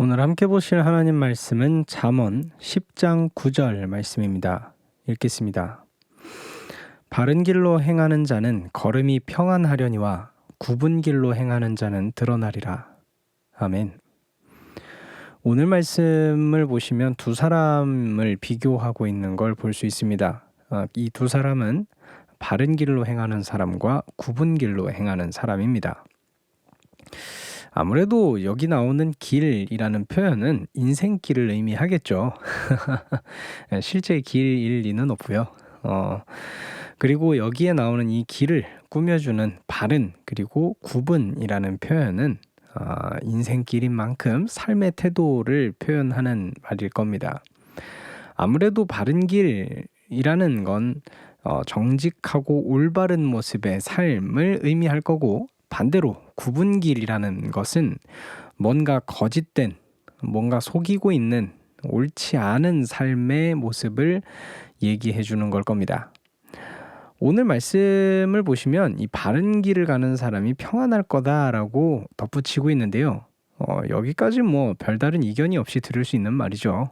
오늘 함께 보실 하나님 말씀은 잠언 10장 9절 말씀입니다. 읽겠습니다. 바른 길로 행하는 자는 걸음이 평안하려니와 굽은 길로 행하는 자는 드러나리라. 아멘. 오늘 말씀을 보시면 두 사람을 비교하고 있는 걸 볼 수 있습니다. 이 두 사람은 바른 길로 행하는 사람과 굽은 길로 행하는 사람입니다. 아무래도 여기 나오는 길이라는 표현은 인생길을 의미하겠죠. 실제 길일 리는 없고요. 그리고 여기에 나오는 이 길을 꾸며주는 바른 그리고 굽은이라는 표현은 인생길인 만큼 삶의 태도를 표현하는 말일 겁니다. 아무래도 바른 길이라는 건 정직하고 올바른 모습의 삶을 의미할 거고, 반대로 굽은 길이라는 것은 뭔가 거짓된, 뭔가 속이고 있는 옳지 않은 삶의 모습을 얘기해 주는 걸 겁니다. 오늘 말씀을 보시면 이 바른 길을 가는 사람이 평안할 거다라고 덧붙이고 있는데요. 여기까지 별다른 이견이 없이 들을 수 있는 말이죠.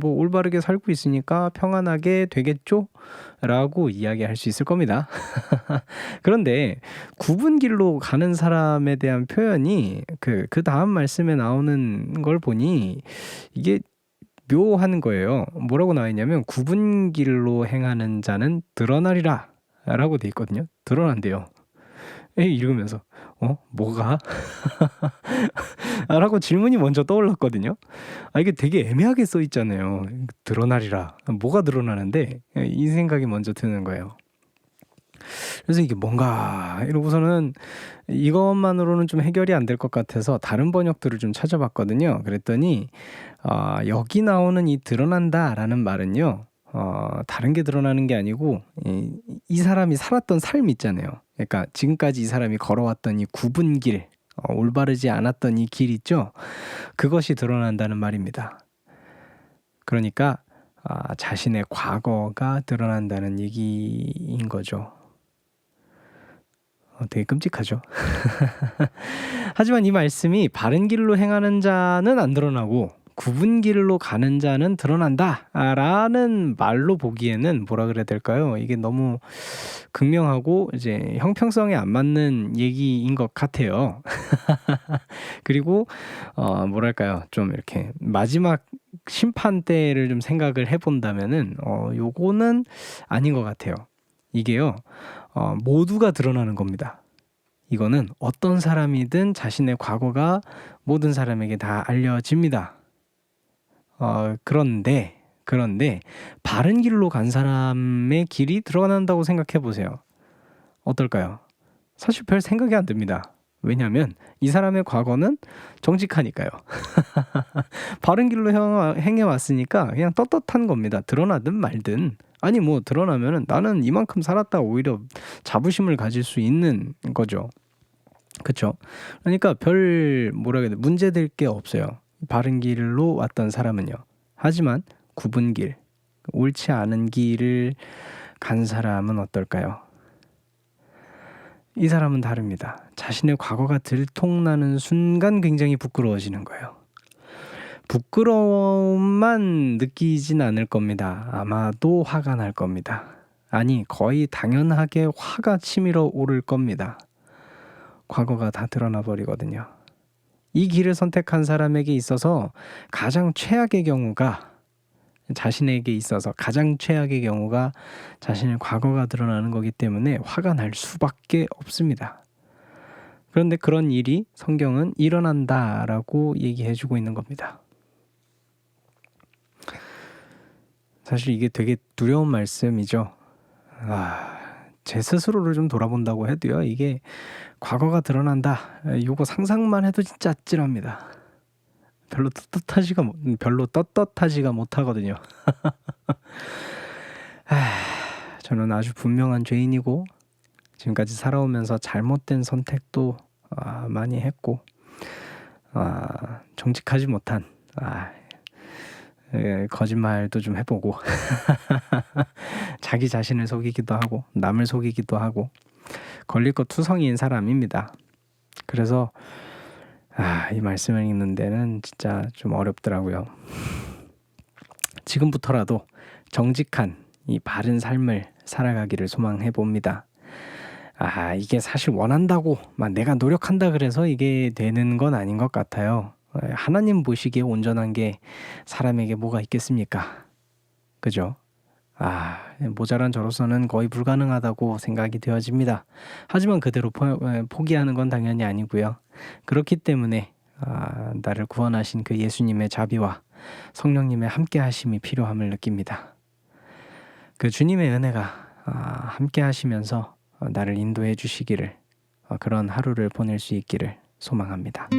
올바르게 살고 있으니까 평안하게 되겠죠? 라고 이야기할 수 있을 겁니다. 그런데 굽은 길로 가는 사람에 대한 표현이 그 다음 말씀에 나오는 걸 보니 이게 묘한 거예요. 뭐라고 나와 있냐면 굽은 길로 행하는 자는 드러나리라 라고 돼 있거든요. 드러난대요. 읽으면서 뭐가? 라고 질문이 먼저 떠올랐거든요. 이게 되게 애매하게 써 있잖아요. 드러나리라. 뭐가 드러나는데? 이 생각이 먼저 드는 거예요. 그래서 이게 뭔가 이러고서는 이것만으로는 좀 해결이 안 될 것 같아서 다른 번역들을 좀 찾아봤거든요. 그랬더니 여기 나오는 이 드러난다라는 말은요, 다른 게 드러나는 게 아니고 이 사람이 살았던 삶 있잖아요. 그러니까 지금까지 이 사람이 걸어왔던 이 굽은 길, 올바르지 않았던 이 길 있죠. 그것이 드러난다는 말입니다. 그러니까 자신의 과거가 드러난다는 얘기인 거죠. 되게 끔찍하죠. 하지만 이 말씀이 바른 길로 행하는 자는 안 드러나고 굽은 길로 가는 자는 드러난다 라는 말로 보기에는 뭐라 그래야 될까요? 이게 너무 극명하고 이제 형평성에 안 맞는 얘기인 것 같아요. 그리고 뭐랄까요, 좀 이렇게 마지막 심판 때를 좀 생각을 해본다면은 요거는 아닌 것 같아요. 이게요, 모두가 드러나는 겁니다. 이거는 어떤 사람이든 자신의 과거가 모든 사람에게 다 알려집니다. 그런데 바른 길로 간 사람의 길이 드러난다고 생각해 보세요. 어떨까요? 사실 별 생각이 안 듭니다. 왜냐하면 이 사람의 과거는 정직하니까요. 바른 길로 행해왔으니까 그냥 떳떳한 겁니다. 드러나든 말든. 아니 드러나면은 나는 이만큼 살았다 오히려 자부심을 가질 수 있는 거죠. 그렇죠? 그러니까 별 문제될 게 없어요. 바른 길로 왔던 사람은요. 하지만 굽은 길, 옳지 않은 길을 간 사람은 어떨까요? 이 사람은 다릅니다. 자신의 과거가 들통나는 순간 굉장히 부끄러워지는 거예요. 부끄러움만 느끼진 않을 겁니다. 아마도 화가 날 겁니다. 아니, 거의 당연하게 화가 치밀어 오를 겁니다. 과거가 다 드러나 버리거든요. 이 길을 선택한 사람에게 있어서 자신에게 있어서 가장 최악의 경우가 자신의 과거가 드러나는 거기 때문에 화가 날 수밖에 없습니다. 그런데 그런 일이 성경은 일어난다라고 얘기해주고 있는 겁니다. 사실 이게 되게 두려운 말씀이죠. 제 스스로를 좀 돌아본다고 해도요, 이게 과거가 드러난다, 요거 상상만 해도 진짜 아찔합니다. 별로 떳떳하지가 못하거든요. 저는 아주 분명한 죄인이고 지금까지 살아오면서 잘못된 선택도 많이 했고 정직하지 못한 거짓말도 좀 해보고 자기 자신을 속이기도 하고 남을 속이기도 하고 걸릴 것 투성이인 사람입니다. 그래서 이 말씀을 읽는 데는 진짜 좀 어렵더라고요. 지금부터라도 정직한 이 바른 삶을 살아가기를 소망해 봅니다. 이게 사실 원한다고 막 내가 노력한다 그래서 이게 되는 건 아닌 것 같아요. 하나님 보시기에 온전한 게 사람에게 뭐가 있겠습니까? 그죠? 모자란 저로서는 거의 불가능하다고 생각이 되어집니다. 하지만 그대로 포기하는 건 당연히 아니고요. 그렇기 때문에 나를 구원하신 그 예수님의 자비와 성령님의 함께 하심이 필요함을 느낍니다. 그 주님의 은혜가 함께 하시면서 나를 인도해 주시기를, 그런 하루를 보낼 수 있기를 소망합니다.